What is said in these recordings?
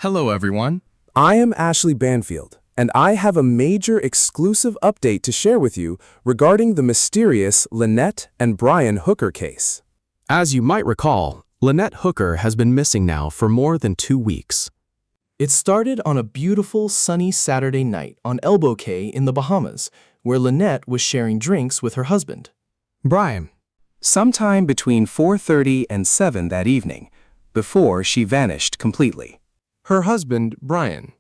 Hello, everyone. I am Ashley Banfield, and I have a major exclusive update to share with you regarding the mysterious Lynette and Brian Hooker case. As you might recall, Lynette Hooker has been missing now for more than 2 weeks. It started on a beautiful sunny Saturday night on Elbow Cay in the Bahamas, where Lynette was sharing drinks with her husband, Brian, sometime between 4:30 and 7 that evening, before she vanished completely. Her husband, Brian,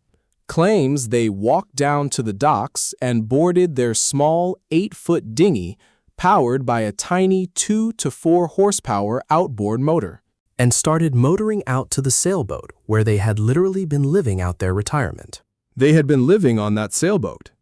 claims they walked down to the docks and boarded their small 8-foot dinghy powered by a tiny 2 to 4 horsepower outboard motor, and started motoring out to the sailboat where they had literally been living out their retirement. They had been living on that sailboat.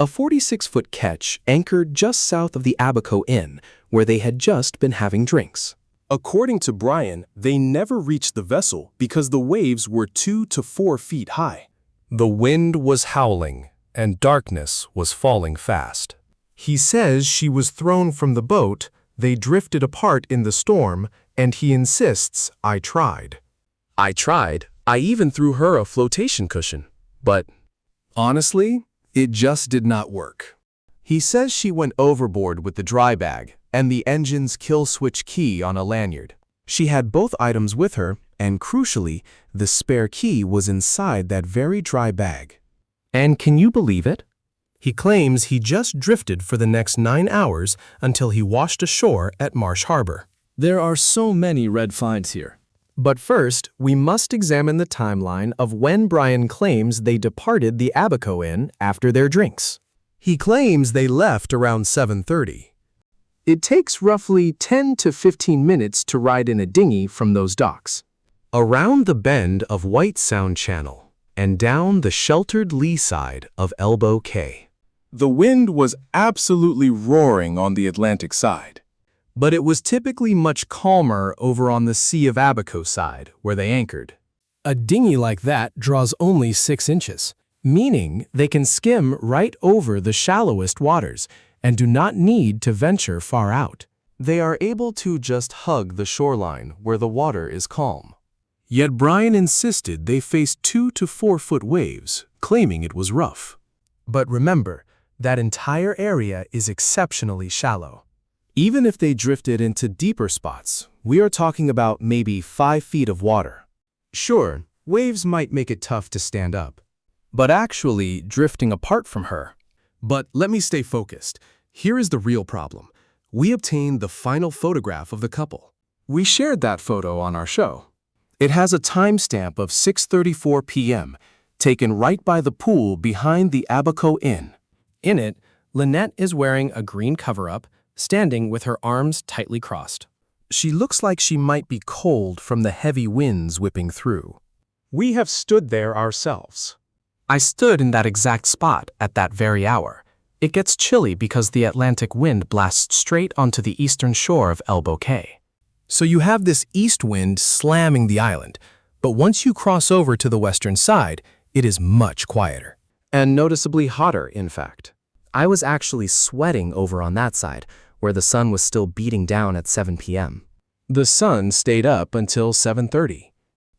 A 46-foot ketch anchored just south of the Abaco Inn, where they had just been having drinks. According to Brian, they never reached the vessel because the waves were 2 to 4 feet high. The wind was howling, and darkness was falling fast. He says she was thrown from the boat, they drifted apart in the storm, and he insists, "I tried. I tried. I even threw her a flotation cushion. But Honestly, it just did not work." He says she went overboard with the dry bag and the engine's kill switch key on a lanyard. She had both items with her, and crucially, the spare key was inside that very dry bag. And can you believe it? He claims he just drifted for the next 9 hours until he washed ashore at Marsh Harbor. There are so many red finds here. But first, we must examine the timeline of when Brian claims they departed the Abaco Inn after their drinks. He claims they left around 7:30. It takes roughly 10 to 15 minutes to ride in a dinghy from those docks. Around the bend of White Sound Channel and down the sheltered lee side of Elbow Cay. The wind was absolutely roaring on the Atlantic side. But it was typically much calmer over on the Sea of Abaco side, where they anchored. A dinghy like that draws only 6 inches, meaning they can skim right over the shallowest waters and do not need to venture far out. They are able to just hug the shoreline where the water is calm. Yet Brian insisted they faced 2 to 4 foot waves, claiming it was rough. But remember, that entire area is exceptionally shallow. Even if they drifted into deeper spots, we are talking about maybe 5 feet of water. Sure, waves might make it tough to stand up. But actually drifting apart from her. But let me stay focused. Here is the real problem. We obtained the final photograph of the couple. We shared that photo on our show. It has a timestamp of 6:34 p.m., taken right by the pool behind the Abaco Inn. In it, Lynette is wearing a green cover-up, standing with her arms tightly crossed. She looks like she might be cold from the heavy winds whipping through. We have stood there ourselves. I stood in that exact spot at that very hour. It gets chilly because the Atlantic wind blasts straight onto the eastern shore of Elbow Cay. So you have this east wind slamming the island, but once you cross over to the western side, it is much quieter. And noticeably hotter, in fact. I was actually sweating over on that side, where the sun was still beating down at 7 p.m. The sun stayed up until 7:30.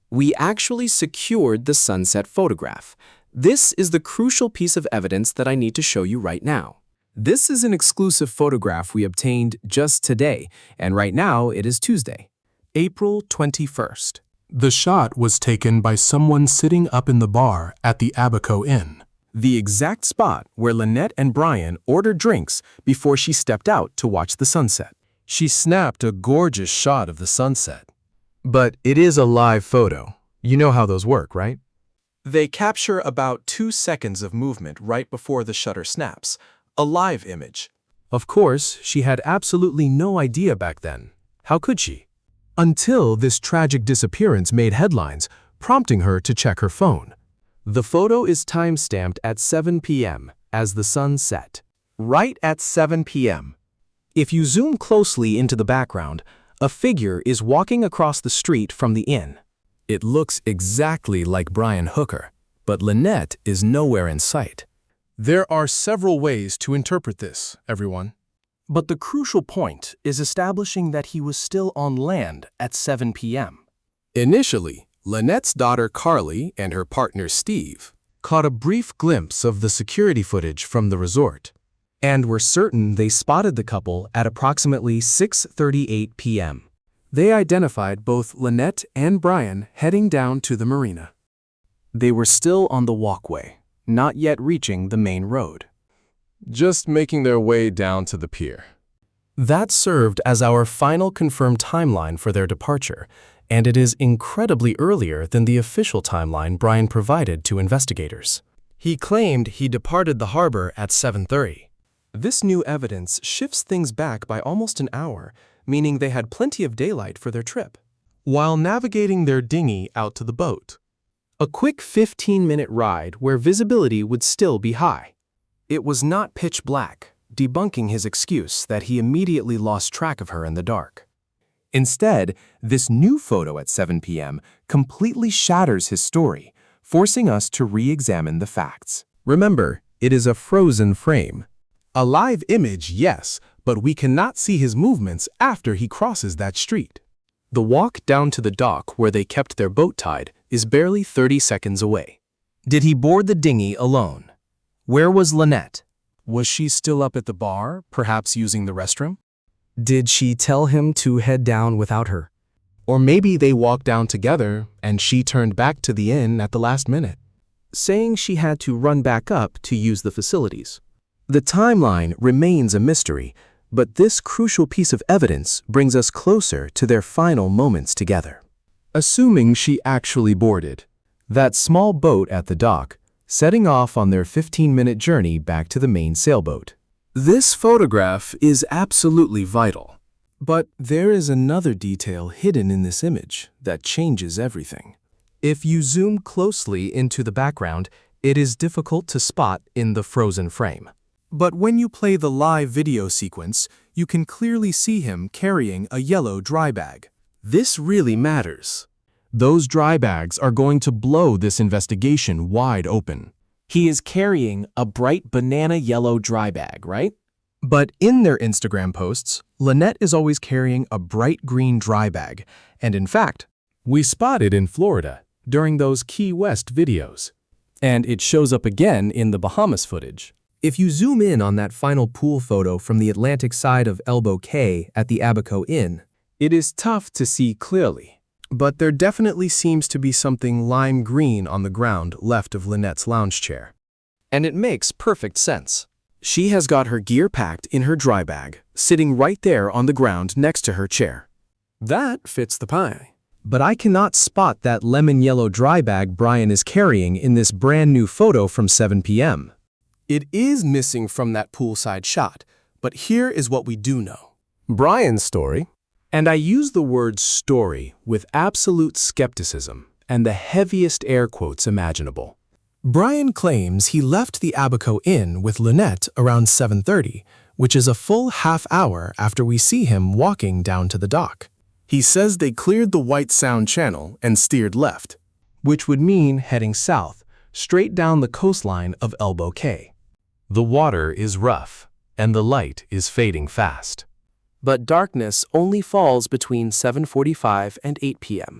We actually secured the sunset photograph. This is the crucial piece of evidence that I need to show you right now. This is an exclusive photograph we obtained just today, and right now it is Tuesday, April 21st. The shot was taken by someone sitting up in the bar at the Abaco Inn, the exact spot where Lynette and Brian ordered drinks before she stepped out to watch the sunset. She snapped a gorgeous shot of the sunset. But it is a live photo. You know how those work, right? They capture about 2 seconds of movement right before the shutter snaps. A live image. Of course, she had absolutely no idea back then. How could she? Until this tragic disappearance made headlines, prompting her to check her phone. The photo is time-stamped at 7 p.m. as the sun set. Right at 7 p.m. If you zoom closely into the background, a figure is walking across the street from the inn. It looks exactly like Brian Hooker, but Lynette is nowhere in sight. There are several ways to interpret this, everyone. But the crucial point is establishing that he was still on land at 7 p.m. Initially, Lynette's daughter Carly and her partner Steve caught a brief glimpse of the security footage from the resort, and were certain they spotted the couple at approximately 6:38 p.m. They identified both Lynette and Brian heading down to the marina. They were still on the walkway, not yet reaching the main road. just making their way down to the pier. That served as our final confirmed timeline for their departure, and it is incredibly earlier than the official timeline Brian provided to investigators. He claimed he departed the harbor at 7:30. This new evidence shifts things back by almost an hour, meaning they had plenty of daylight for their trip, while navigating their dinghy out to the boat. a quick 15-minute ride where visibility would still be high. It was not pitch black, debunking his excuse that he immediately lost track of her in the dark. Instead, this new photo at 7 p.m. completely shatters his story, forcing us to re-examine the facts. Remember, it is a frozen frame. A live image, yes, but we cannot see his movements after he crosses that street. The walk down to the dock where they kept their boat tied is barely 30 seconds away. Did he board the dinghy alone? Where was Lynette? Was she still up at the bar, perhaps using the restroom? Did she tell him to head down without her? Or maybe they walked down together and she turned back to the inn at the last minute, saying she had to run back up to use the facilities. The timeline remains a mystery, but this crucial piece of evidence brings us closer to their final moments together. assuming she actually boarded. That small boat at the dock, setting off on their 15-minute journey back to the main sailboat. This photograph is absolutely vital. But there is another detail hidden in this image that changes everything. If you zoom closely into the background, it is difficult to spot in the frozen frame. But when you play the live video sequence, you can clearly see him carrying a yellow dry bag. This really matters. Those dry bags are going to blow this investigation wide open. He is carrying a bright banana yellow dry bag, right? But in their Instagram posts, Lynette is always carrying a bright green dry bag. And in fact, We spotted in Florida during those Key West videos. and it shows up again in the Bahamas footage. If you zoom in on that final pool photo from the Atlantic side of Elbow Cay at the Abaco Inn, It is tough to see clearly, but there definitely seems to be something lime green on the ground left of Lynette's lounge chair. and it makes perfect sense. She has got her gear packed in her dry bag, sitting right there on the ground next to her chair. That fits the pie. But I cannot spot that lemon yellow dry bag Brian is carrying in this brand new photo from 7 p.m. It is missing from that poolside shot, but here is what we do know. Brian's story, And I use the word story with absolute skepticism and the heaviest air quotes imaginable. Brian claims he left the Abaco Inn with Lynette around 7:30, which is a full half hour after we see him walking down to the dock. He says they cleared the White Sound Channel and steered left. Which would mean heading south, straight down the coastline of Elbow Cay. the water is rough and the light is fading fast. But darkness only falls between 7:45 and 8 p.m.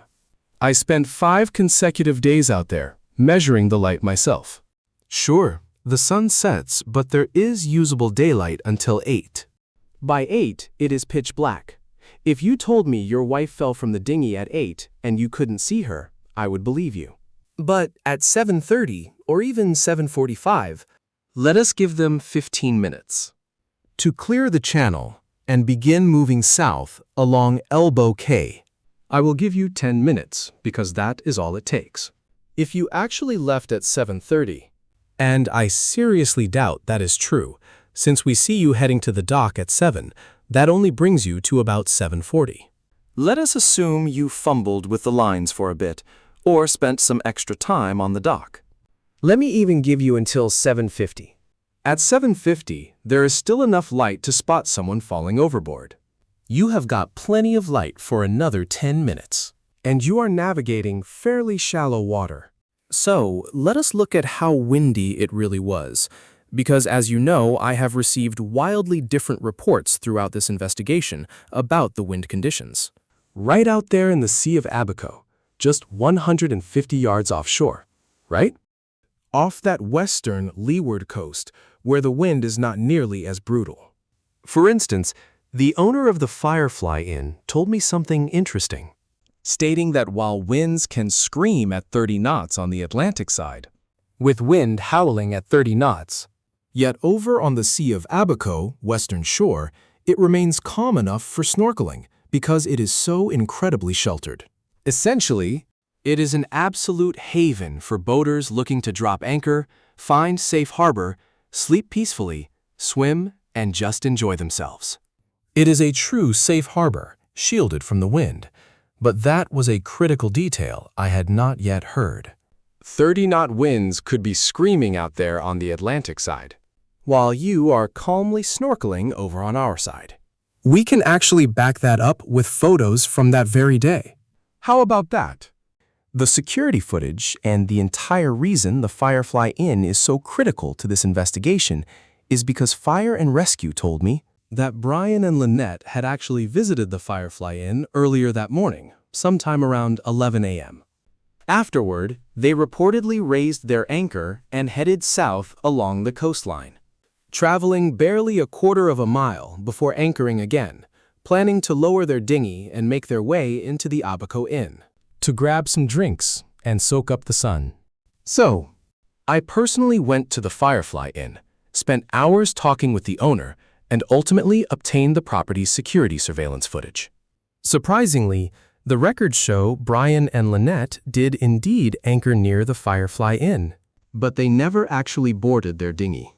I spent 5 consecutive days out there, measuring the light myself. Sure, the sun sets, but there is usable daylight until 8. By 8, it is pitch black. If you told me your wife fell from the dinghy at 8 and you couldn't see her, I would believe you. But at 7:30 or even 7:45, let us give them 15 minutes. To clear the channel and begin moving south along Elbow Cay. I will give you 10 minutes because that is all it takes. If you actually left at 7:30, And I seriously doubt that is true, since we see you heading to the dock at 7, that only brings you to about 7:40. Let us assume you fumbled with the lines for a bit, or spent some extra time on the dock. Let me even give you until 7:50. at 7:50, there is still enough light to spot someone falling overboard. You have got plenty of light for another 10 minutes. And you are navigating fairly shallow water. So, let us look at how windy it really was, because as you know, I have received wildly different reports throughout this investigation about the wind conditions. Right out there in the Sea of Abaco, just 150 yards offshore, right? Off that western leeward coast, where the wind is not nearly as brutal. For instance, the owner of the Firefly Inn told me something interesting. Stating that while winds can scream at 30 knots on the Atlantic side, with wind howling at 30 knots, Yet over on the Sea of Abaco, western shore, it remains calm enough for snorkeling because it is so incredibly sheltered. essentially, it is an absolute haven for boaters looking to drop anchor, find safe harbor, sleep peacefully, swim, and just enjoy themselves. It is a true safe harbor, shielded from the wind. But that was a critical detail I had not yet heard. 30-knot winds could be screaming out there on the Atlantic side, while you are calmly snorkeling over on our side. We can actually back that up with photos from that very day. How about that? The security footage and the entire reason the Firefly Inn is so critical to this investigation is because Fire and Rescue told me That Brian and Lynette had actually visited the Firefly Inn earlier that morning, sometime around 11 a.m. Afterward, they reportedly raised their anchor and headed south along the coastline, Traveling barely a quarter of a mile before anchoring again, planning to lower their dinghy and make their way into the Abaco Inn. to grab some drinks and soak up the sun. So, I personally went to the Firefly Inn, spent hours talking with the owner, and ultimately obtained the property's security surveillance footage. Surprisingly, the records show Brian and Lynette did indeed anchor near the Firefly Inn. But they never actually boarded their dinghy.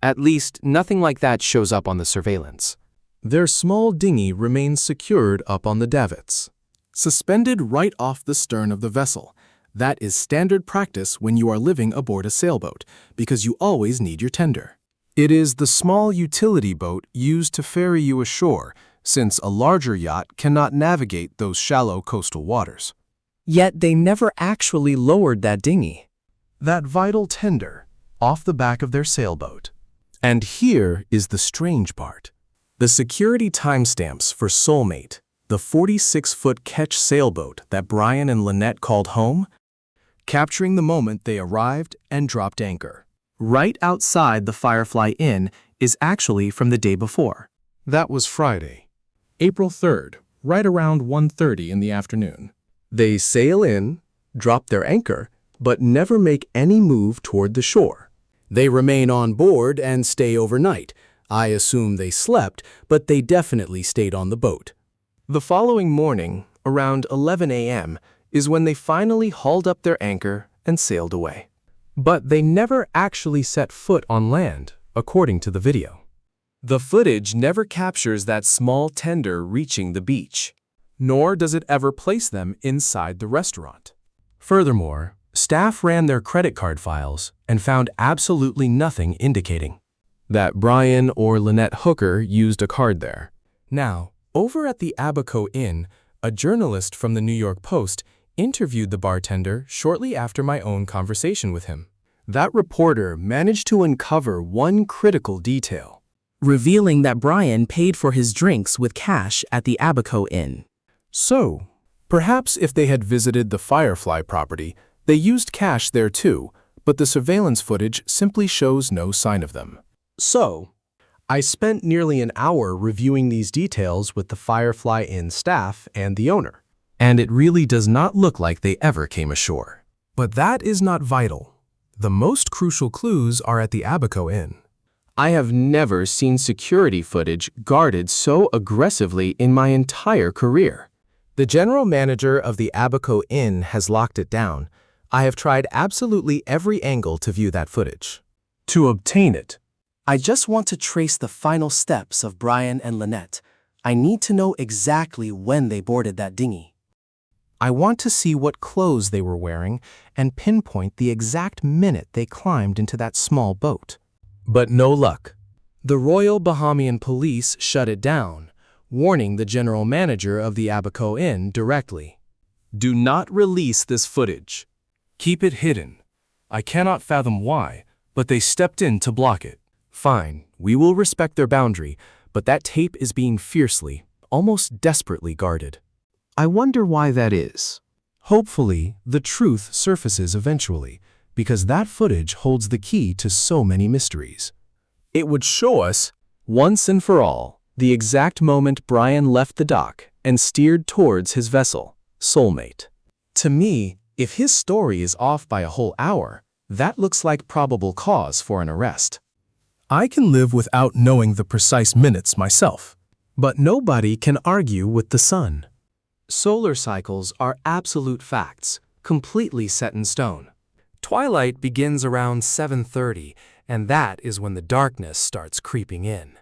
At least, nothing like that shows up on the surveillance. Their small dinghy remains secured up on the davits. Suspended right off the stern of the vessel. That is standard practice when you are living aboard a sailboat, because you always need your tender. It is the small utility boat used to ferry you ashore, since a larger yacht cannot navigate those shallow coastal waters. Yet they never actually lowered that dinghy. That vital tender, off the back of their sailboat. And here is the strange part. The security timestamps for Soulmate, the 46-foot ketch sailboat that Brian and Lynette called home, Capturing the moment they arrived and dropped anchor. Right outside the Firefly Inn is actually from the day before. That was Friday. April 3rd, right around 1:30 in the afternoon. they sail in, drop their anchor, but never make any move toward the shore. They remain on board and stay overnight. I assume they slept, but they definitely stayed on the boat. The following morning, around 11 a.m., is when they finally hauled up their anchor and sailed away. But they never actually set foot on land, according to the video. The footage never captures that small tender reaching the beach, nor does it ever place them inside the restaurant. Furthermore, staff ran their credit card files and found absolutely nothing indicating that Brian or Lynette Hooker used a card there. Now, over at the Abaco Inn, a journalist from the New York Post interviewed the bartender shortly after my own conversation with him. That reporter managed to uncover one critical detail. Revealing that Brian paid for his drinks with cash at the Abaco Inn. So, perhaps if they had visited the Firefly property, they used cash there too, but the surveillance footage simply shows no sign of them. So, I spent nearly an hour reviewing these details with the Firefly Inn staff and the owner, and it really does not look like they ever came ashore. But that is not vital. The most crucial clues are at the Abaco Inn. I have never seen security footage guarded so aggressively in my entire career. The general manager of the Abaco Inn has locked it down. I have tried absolutely every angle to view that footage. To obtain it, I just want to trace the final steps of Brian and Lynette. I need to know exactly when they boarded that dinghy. I want to see what clothes they were wearing and pinpoint the exact minute they climbed into that small boat. but no luck. The Royal Bahamian Police shut it down, warning the general manager of the Abaco Inn directly. Do not release this footage. Keep it hidden. I cannot fathom why, but they stepped in to block it. Fine, we will respect their boundary, but that tape is being fiercely, almost desperately guarded. I wonder why that is. Hopefully, the truth surfaces eventually, because that footage holds the key to so many mysteries. It would show us, once and for all, the exact moment Brian left the dock and steered towards his vessel, Soulmate. To me, if his story is off by a whole hour, that looks like probable cause for an arrest. I can live without knowing the precise minutes myself. But nobody can argue with the sun. Solar cycles are absolute facts, completely set in stone. Twilight begins around 7:30, and that is when the darkness starts creeping in.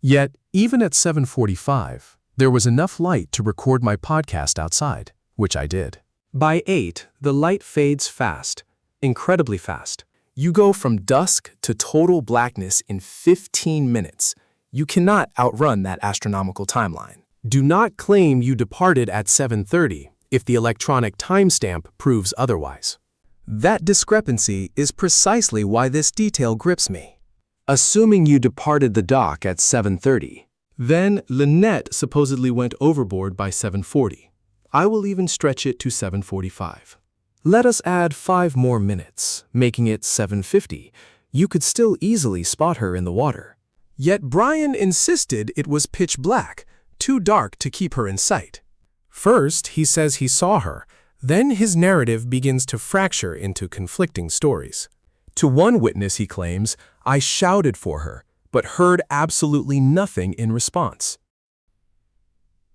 Yet, even at 7:45, there was enough light to record my podcast outside, which I did. By 8, the light fades fast, incredibly fast. You go from dusk to total blackness in 15 minutes. You cannot outrun that astronomical timeline. Do not claim you departed at 7:30 if the electronic timestamp proves otherwise. That discrepancy is precisely why this detail grips me. Assuming you departed the dock at 7:30. Then LYNETTE supposedly went overboard by 7:40. I will even stretch it to 7:45. Let us add 5 more minutes, making it 7:50. You could still easily spot her in the water. Yet Brian insisted it was pitch black, too dark to keep her in sight. First, he says he saw her. Then his narrative begins to fracture into conflicting stories. To one witness, he claims, I shouted for her, but heard absolutely nothing in response.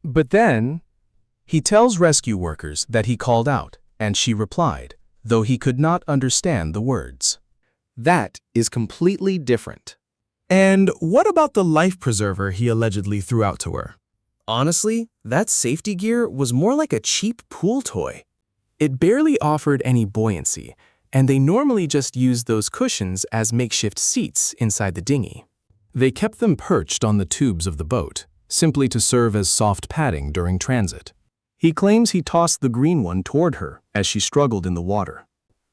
But then, he tells rescue workers that he called out, and she replied, though he could not understand the words. That is completely different. And what about the life preserver he allegedly threw out to her? Honestly, that safety gear was more like a cheap pool toy. It barely offered any buoyancy, and they normally just used those cushions as makeshift seats inside the dinghy. They kept them perched on the tubes of the boat, simply to serve as soft padding during transit. He claims he tossed the green one toward her as she struggled in the water.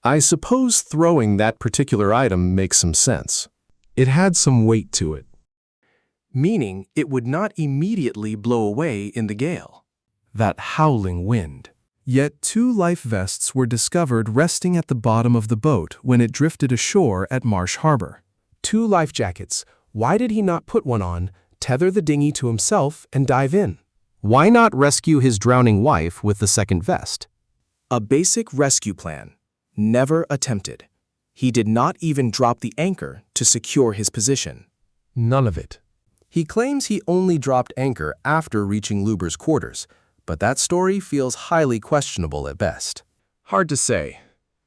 I suppose throwing that particular item makes some sense. It had some weight to it. Meaning it would not immediately blow away in the gale. That howling wind. Yet 2 life vests were discovered resting at the bottom of the boat when it drifted ashore at Marsh Harbor. 2 life jackets. Why did he not put one on, tether the dinghy to himself, and dive in? Why not rescue his drowning wife with the second vest? A basic rescue plan. Never attempted. He did not even drop the anchor to secure his position. None of it. He claims he only dropped anchor after reaching Luber's quarters, but that story feels highly questionable at best. Hard to say.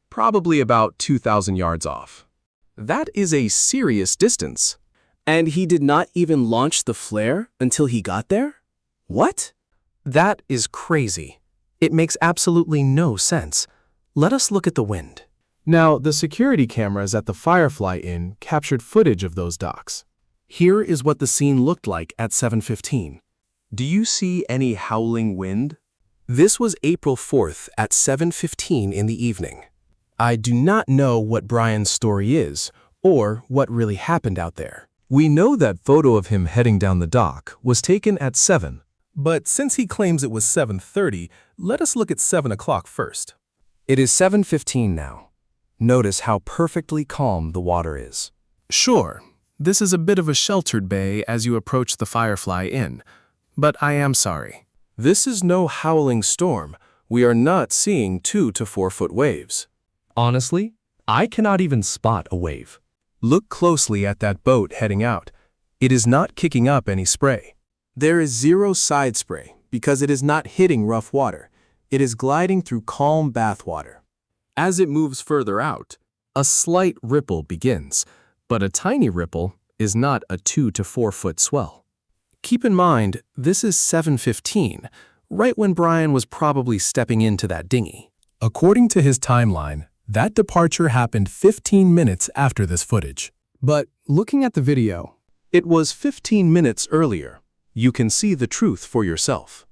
Probably about 2,000 yards off. That is a serious distance. And he did not even launch the flare until he got there? What? That is crazy. It makes absolutely no sense. Let us look at the wind. Now, the security cameras at the Firefly Inn captured footage of those docks. Here is what the scene looked like at 7:15. Do you see any howling wind? This was April 4th at 7:15 in the evening. I do not know what Brian's story is, or what really happened out there. We know that photo of him heading down the dock was taken at 7. But since he claims it was 7:30, let us look at 7 o'clock first. It is 7:15 now. Notice how perfectly calm the water is. Sure, this is a bit of a sheltered bay as you approach the Firefly Inn, but I am sorry. This is no howling storm. We are not seeing 2 to 4 foot waves. Honestly, I cannot even spot a wave. Look closely at that boat heading out. It is not kicking up any spray. There is 0 side spray because it is not hitting rough water. It is gliding through calm bathwater. As it moves further out, a slight ripple begins, but a tiny ripple is not a 2 to 4 foot swell. Keep in mind, this is 7:15, right when Brian was probably stepping into that dinghy. According to his timeline, that departure happened 15 minutes after this footage. But looking at the video, It was 15 minutes earlier. You can see the truth for yourself.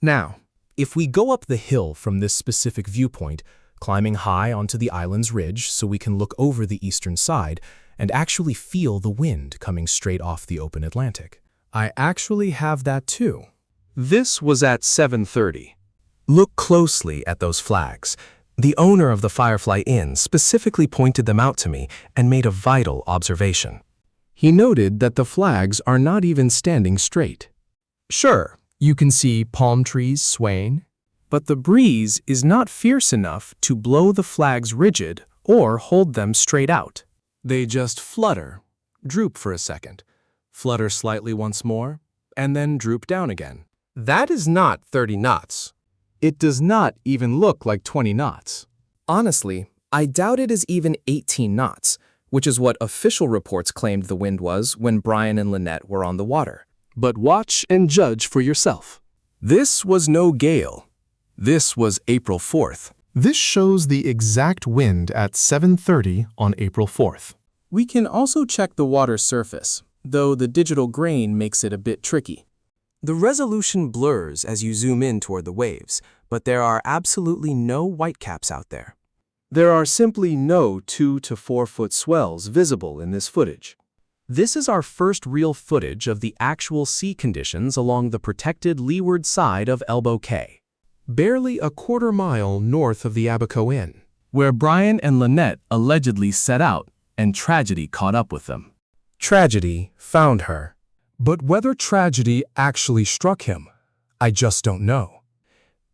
now, if we go up the hill from this specific viewpoint, climbing high onto the island's ridge so we can look over the eastern side and actually feel the wind coming straight off the open Atlantic. I actually have that too. This was at 7:30. Look closely at those flags. The owner of the Firefly Inn specifically pointed them out to me and made a vital observation. He noted that the flags are not even standing straight. Sure, you can see palm trees swaying, but the breeze is not fierce enough to blow the flags rigid or hold them straight out. They just flutter, droop for a second, flutter slightly once more, and then droop down again. That is not 30 knots. It does not even look like 20 knots. Honestly, I doubt it is even 18 knots, which is what official reports claimed the wind was when Brian and Lynette were on the water. But watch and judge for yourself. This was no gale. This was April 4th. This shows the exact wind at 7:30 on April 4th. We can also check the water surface, though the digital grain makes it a bit tricky. The resolution blurs as you zoom in toward the waves, but there are absolutely no whitecaps out there. There are simply no 2 to 4 foot swells visible in this footage. This is our first real footage of the actual sea conditions along the protected leeward side of Elbow Cay, Barely a quarter-mile north of the Abaco Inn. Where Brian and Lynette allegedly set out and tragedy caught up with them. Tragedy found her. But whether tragedy actually struck him, I just don't know.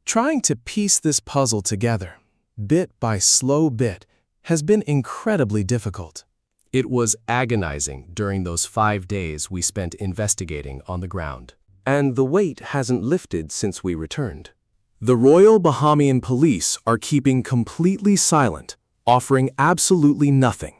Trying to piece this puzzle together, bit by slow bit, has been incredibly difficult. It was agonizing during those 5 days we spent investigating on the ground. And the weight hasn't lifted since we returned. The Royal Bahamian Police are keeping completely silent, offering absolutely nothing.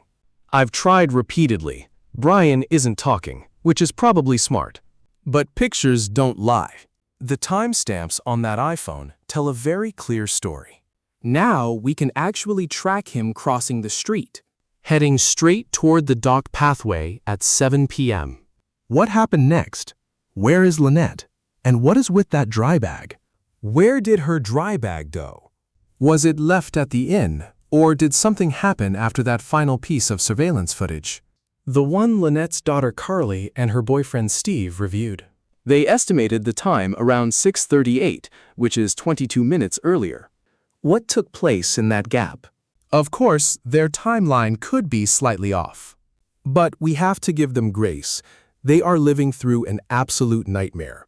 I've tried repeatedly. Brian isn't talking, which is probably smart. But pictures don't lie. The timestamps on that iPhone tell a very clear story. Now we can actually track him crossing the street, Heading straight toward the dock pathway at 7 p.m. What happened next? Where is Lynette? And what is with that dry bag? Where did her dry bag go? Was it left at the inn, or did something happen after that final piece of surveillance footage? the one Lynette's daughter Carly and her boyfriend Steve reviewed. They estimated the time around 6:38, which is 22 minutes earlier. What took place in that gap? Of course, their timeline could be slightly off. But we have to give them grace. They are living through an absolute nightmare.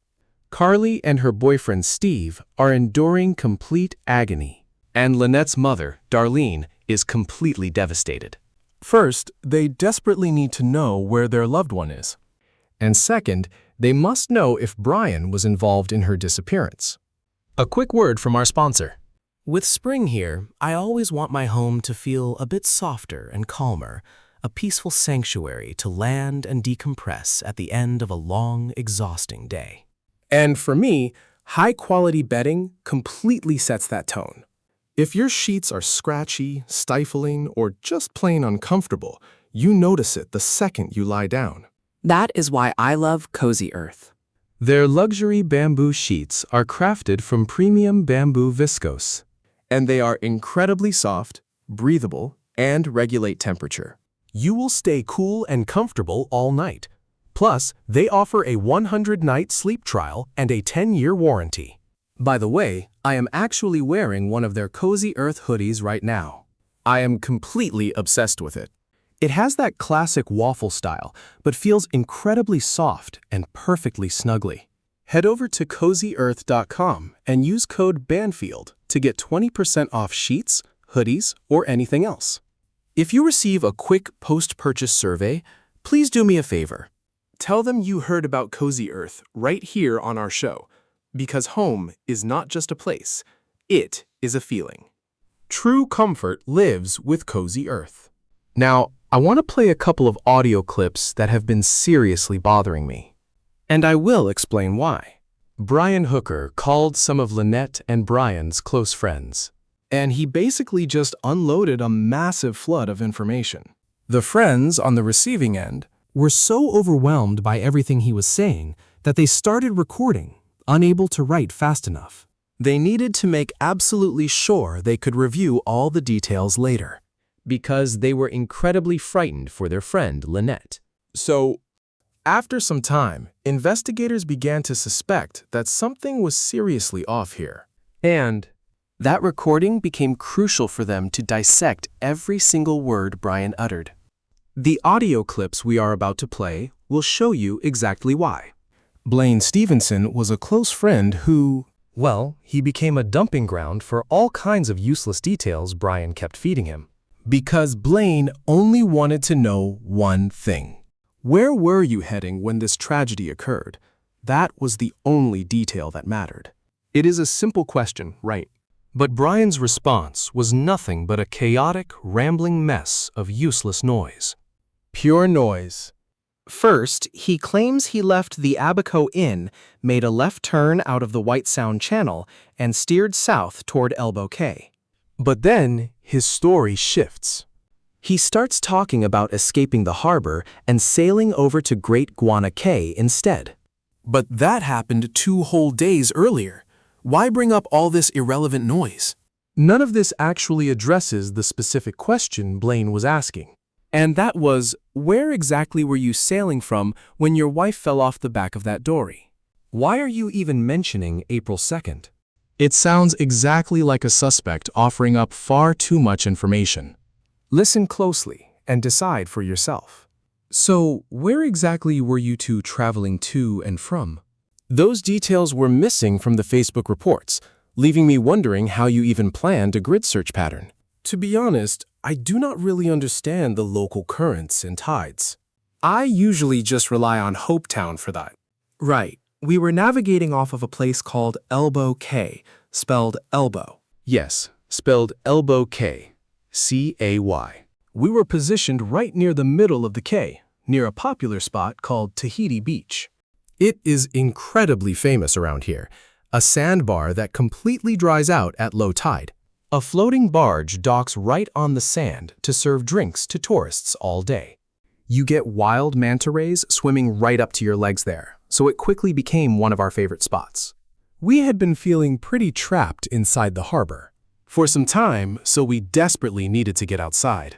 Carly and her boyfriend Steve are enduring complete agony, and Lynette's mother, Darlene, is completely devastated. First, they desperately need to know where their loved one is. And second, they must know if Brian was involved in her disappearance. A quick word from our sponsor. With spring here, I always want my home to feel a bit softer and calmer, a peaceful sanctuary to land and decompress at the end of a long, exhausting day. And for me, high-quality bedding completely sets that tone. If your sheets are scratchy, stifling, or just plain uncomfortable, you notice it the second you lie down. That is why I love Cozy Earth. Their luxury bamboo sheets are crafted from premium bamboo viscose, and they are incredibly soft, breathable, and regulate temperature. You will stay cool and comfortable all night. Plus, they offer a 100-night sleep trial and a 10-year warranty. By the way, I am actually wearing one of their Cozy Earth hoodies right now. I am completely obsessed with it. It has that classic waffle style, but feels incredibly soft and perfectly snuggly. Head over to CozyEarth.com and use code BANFIELD to get 20% off sheets, hoodies, or anything else. If you receive a quick post-purchase survey, please do me a favor. Tell them you heard about Cozy Earth right here on our show, because home is not just a place, it is a feeling. True comfort lives with Cozy Earth. Now, I want to play a couple of audio clips that have been seriously bothering me. And I will explain why. Brian Hooker called some of Lynette and Brian's close friends. And he basically just unloaded a massive flood of information. The friends on the receiving end were so overwhelmed by everything he was saying that they started recording, unable to write fast enough. They needed to make absolutely sure they could review all the details later, Because they were incredibly frightened for their friend Lynette. So, after some time, investigators began to suspect that something was seriously off here. And That recording became crucial for them to dissect every single word Brian uttered. the audio clips we are about to play will show you exactly why. Blaine Stevenson was a close friend who, Well, he became a dumping ground for all kinds of useless details Brian kept feeding him. because Blaine only wanted to know one thing. Where were you heading when this tragedy occurred? That was the only detail that mattered. it is a simple question, right? But Brian's response was nothing but a chaotic, rambling mess of useless noise. Pure noise. First, he claims he left the Abaco Inn, made a left turn out of the White Sound Channel, and steered south toward Elbow Cay. But then his story shifts. He starts talking about escaping the harbor and sailing over to Great Guana Cay instead. But that happened 2 whole days earlier. Why bring up all this irrelevant noise? None of this actually addresses the specific question Blaine was asking. And that was, where exactly were you sailing from when your wife fell off the back of that dory? Why are you even mentioning April 2nd? It sounds exactly like a suspect offering up far too much information. Listen closely and decide for yourself. So, where exactly were you two traveling to and from? Those details were missing from the Facebook reports, leaving me wondering how you even planned a grid search pattern. To be honest, I do not really understand the local currents and tides. I usually just rely on Hopetown for that. Right. We were navigating off of a place called Elbow Cay, spelled elbow. Yes, spelled Elbow Cay. C-A-Y. We were positioned right near the middle of the cay, near a popular spot called Tahiti Beach. It is incredibly famous around here, a sandbar that completely dries out at low tide. A floating barge docks right on the sand to serve drinks to tourists all day. You get wild manta rays swimming right up to your legs there, so it quickly became one of our favorite spots. We had been feeling pretty trapped inside the harbor for some time, so we desperately needed to get outside.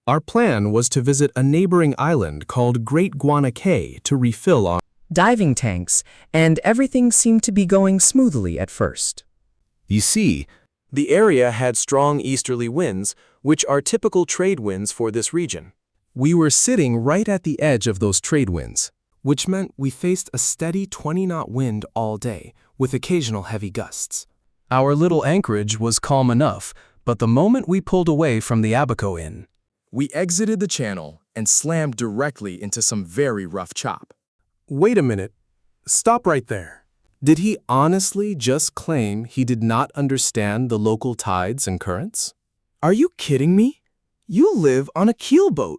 Our plan was to visit a neighboring island called Great Guana Cay to refill on diving tanks, and everything seemed to be going smoothly at first. You see, The area had strong easterly winds, which are typical trade winds for this region. We were sitting right at the edge of those trade winds, which meant we faced a steady 20-knot wind all day, with occasional heavy gusts. Our little anchorage was calm enough, but the moment we pulled away from the Abaco Inn, we exited the channel and slammed directly into some very rough chop. Wait a minute. Stop right there. Did he honestly just claim he did not understand the local tides and currents? Are you kidding me? You live on a keelboat.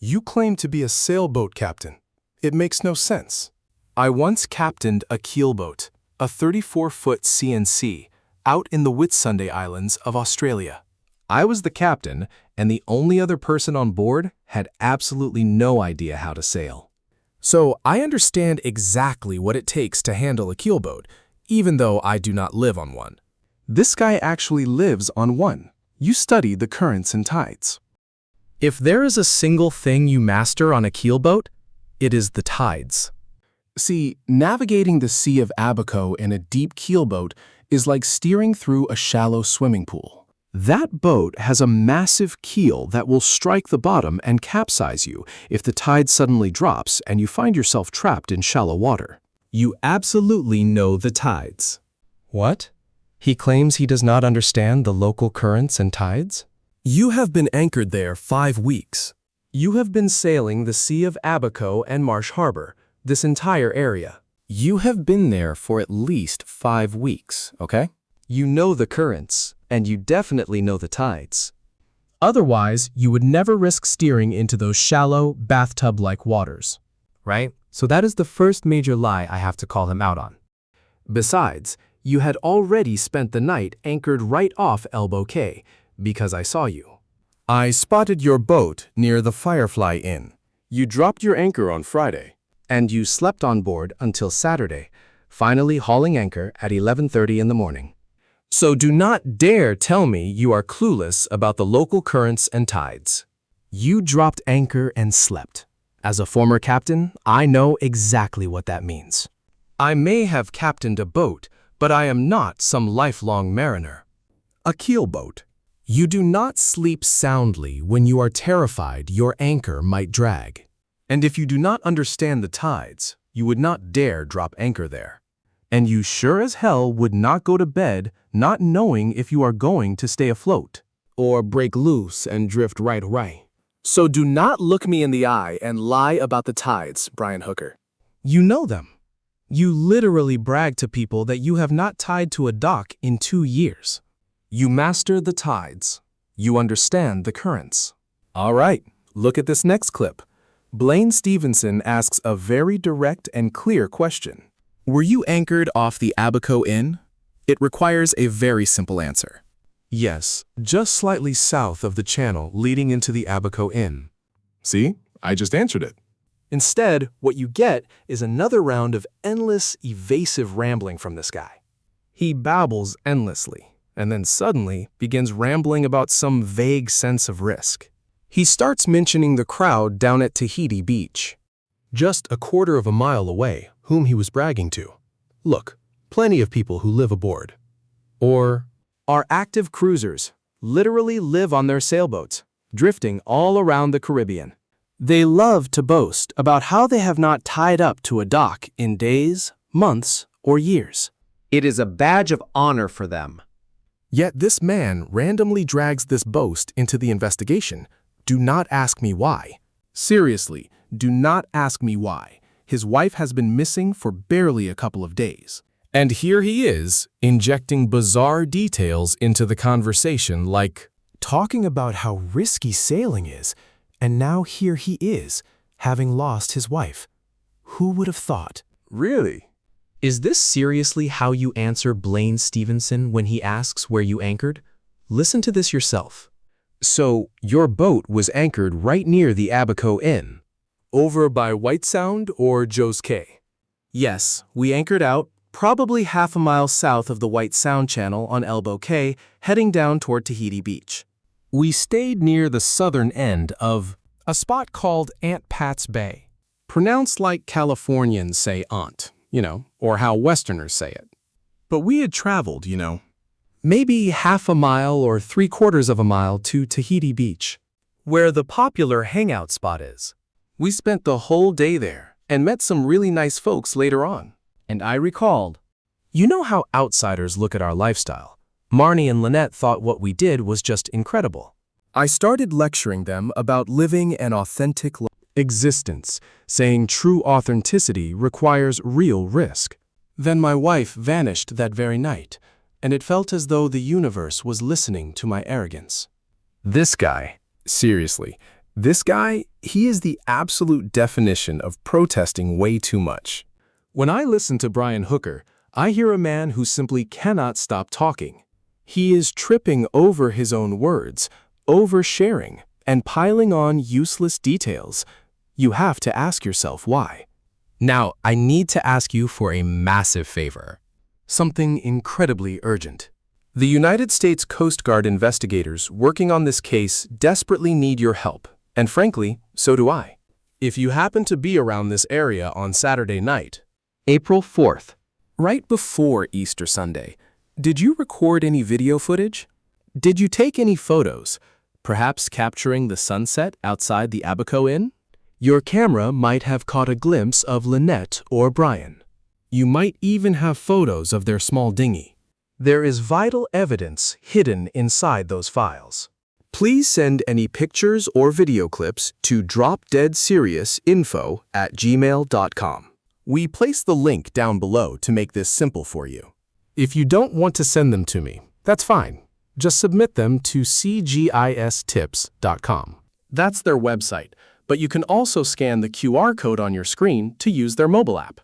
You claim to be a sailboat captain. It makes no sense. I once captained a keelboat, a 34-foot CNC, out in the Whitsunday Islands of Australia. I was the captain, and the only other person on board had absolutely no idea how to sail. So I understand exactly what it takes to handle a keelboat, even though I do not live on one. This guy actually lives on one. You study the currents and tides. If there is a single thing you master on a keelboat, it is the tides. See, navigating the Sea of Abaco in a deep keelboat is like steering through a shallow swimming pool. That boat has a massive keel that will strike the bottom and capsize you if the tide suddenly drops and you find yourself trapped in shallow water. You absolutely know the tides. What? He claims he does not understand the local currents and tides? You have been anchored there 5 weeks. You have been sailing the Sea of Abaco and Marsh Harbor, this entire area. You have been there for at least 5 weeks, okay? you know the currents, and you definitely know the tides. Otherwise, you would never risk steering into those shallow, bathtub-like waters. Right? So that is the first major lie I have to call him out on. Besides, you had already spent the night anchored right off Elbow Cay, because I saw you. I spotted your boat near the Firefly Inn. You dropped your anchor on Friday, and you slept on board until Saturday, finally hauling anchor at 11:30 in the morning. So do not dare tell me you are clueless about the local currents and tides. You dropped anchor and slept. As a former captain, I know exactly what that means. I may have captained a boat, but I am not some lifelong mariner. A keelboat. You do not sleep soundly when you are terrified your anchor might drag. And if you do not understand the tides, you would not dare drop anchor there. And you sure as hell would not go to bed not knowing if you are going to stay afloat. Or break loose and drift right away. So do not look me in the eye and lie about the tides, Brian Hooker. You know them. You literally brag to people that you have not tied to a dock in 2 years. You master the tides. You understand the currents. All right, look at this next clip. Blaine Stevenson asks a very direct and clear question. Were you anchored off the Abaco Inn? It requires a very simple answer. Yes, just slightly south of the channel leading into the Abaco Inn. See? I just answered it. Instead, what you get is another round of endless, evasive rambling from this guy. He babbles endlessly, and then suddenly begins rambling about some vague sense of risk. He starts mentioning the crowd down at Tahiti Beach, Just a quarter of a mile away, whom he was bragging to. Look, plenty of people who live aboard. Or, our active cruisers literally live on their sailboats, drifting all around the Caribbean. They love to boast about how they have not tied up to a dock in days, months, or years. It is a badge of honor for them. Yet this man randomly drags this boast into the investigation. Do not ask me why. Seriously, do not ask me why. His wife has been missing for barely a couple of days. and here he is, injecting bizarre details into the conversation like, Talking about how risky sailing is, and now here he is, having lost his wife. Who would have thought? Really? Is this seriously how you answer Blaine Stevenson when he asks where you anchored? Listen to this yourself. So, your boat was anchored right near the Abaco Inn. Over by White Sound or Joe's Cay? Yes, we anchored out, probably half a mile south of the White Sound Channel on Elbow Cay, heading down toward Tahiti Beach. We stayed near the southern end of a spot called Aunt Pat's Bay. Pronounced like Californians say aunt, or how Westerners say it. But we had traveled, Maybe half a mile or 3/4 of a mile to Tahiti Beach, where the popular hangout spot is. We spent the whole day there and met some really nice folks later on. And I recalled, You know how outsiders look at our lifestyle. Marnie and Lynette thought what we did was just incredible. I started lecturing them about living an authentic existence, saying true authenticity requires real risk. Then my wife vanished that very night, and it felt as though the universe was listening to my arrogance. This guy, seriously, this guy, he is the absolute definition of protesting way too much. When I listen to Brian Hooker, I hear a man who simply cannot stop talking. He is tripping over his own words, oversharing, and piling on useless details. You have to ask yourself why. Now, I need to ask you for a massive favor. Something incredibly urgent. The United States Coast Guard investigators working on this case desperately need your help, and frankly, so do I. If you happen to be around this area on Saturday night, April 4th. right before Easter Sunday, did you record any video footage? Did you take any photos, perhaps capturing the sunset outside the Abaco Inn? Your camera might have caught a glimpse of Lynette or Brian. You might even have photos of their small dinghy. There is vital evidence hidden inside those files. Please send any pictures or video clips to dropdeadseriousinfo@gmail.com. We place the link down below to make this simple for you. If you don't want to send them to me, that's fine. Just submit them to cgistips.com. That's their website, but you can also scan the QR code on your screen to use their mobile app.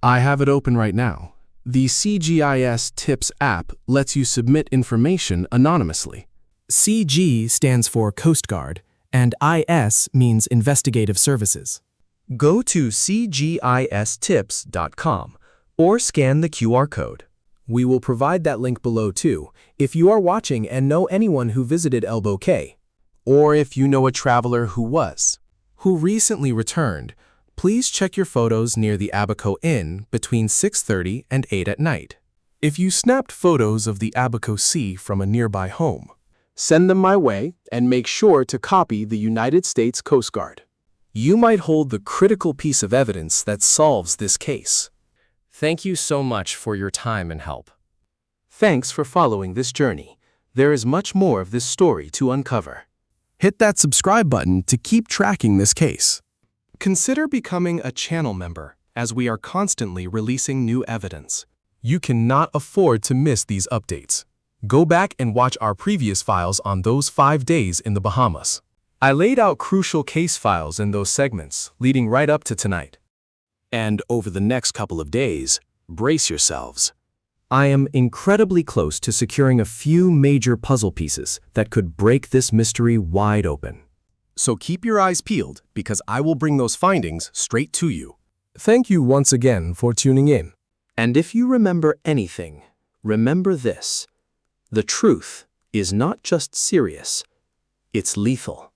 I have it open right now. The CGIS Tips app lets you submit information anonymously. CG stands for Coast Guard, and IS means Investigative Services. Go to cgistips.com or scan the QR code. We will provide that link below too, if you are watching and know anyone who visited Elbow Cay. Or if you know a traveler who recently returned, please check your photos near the Abaco Inn between 6:30 and 8 at night. If you snapped photos of the Abaco Sea from a nearby home, send them my way and make sure to copy the United States Coast Guard. You might hold the critical piece of evidence that solves this case. Thank you so much for your time and help. Thanks for following this journey. There is much more of this story to uncover. Hit that subscribe button to keep tracking this case. Consider becoming a channel member, as we are constantly releasing new evidence. You cannot afford to miss these updates. Go back and watch our previous files on those 5 days in the Bahamas. I laid out crucial case files in those segments, leading right up to tonight. And over the next couple of days, brace yourselves. I am incredibly close to securing a few major puzzle pieces that could break this mystery wide open. So keep your eyes peeled, because I will bring those findings straight to you. Thank you once again for tuning in. And if you remember anything, remember this. The truth is not just serious, it's lethal.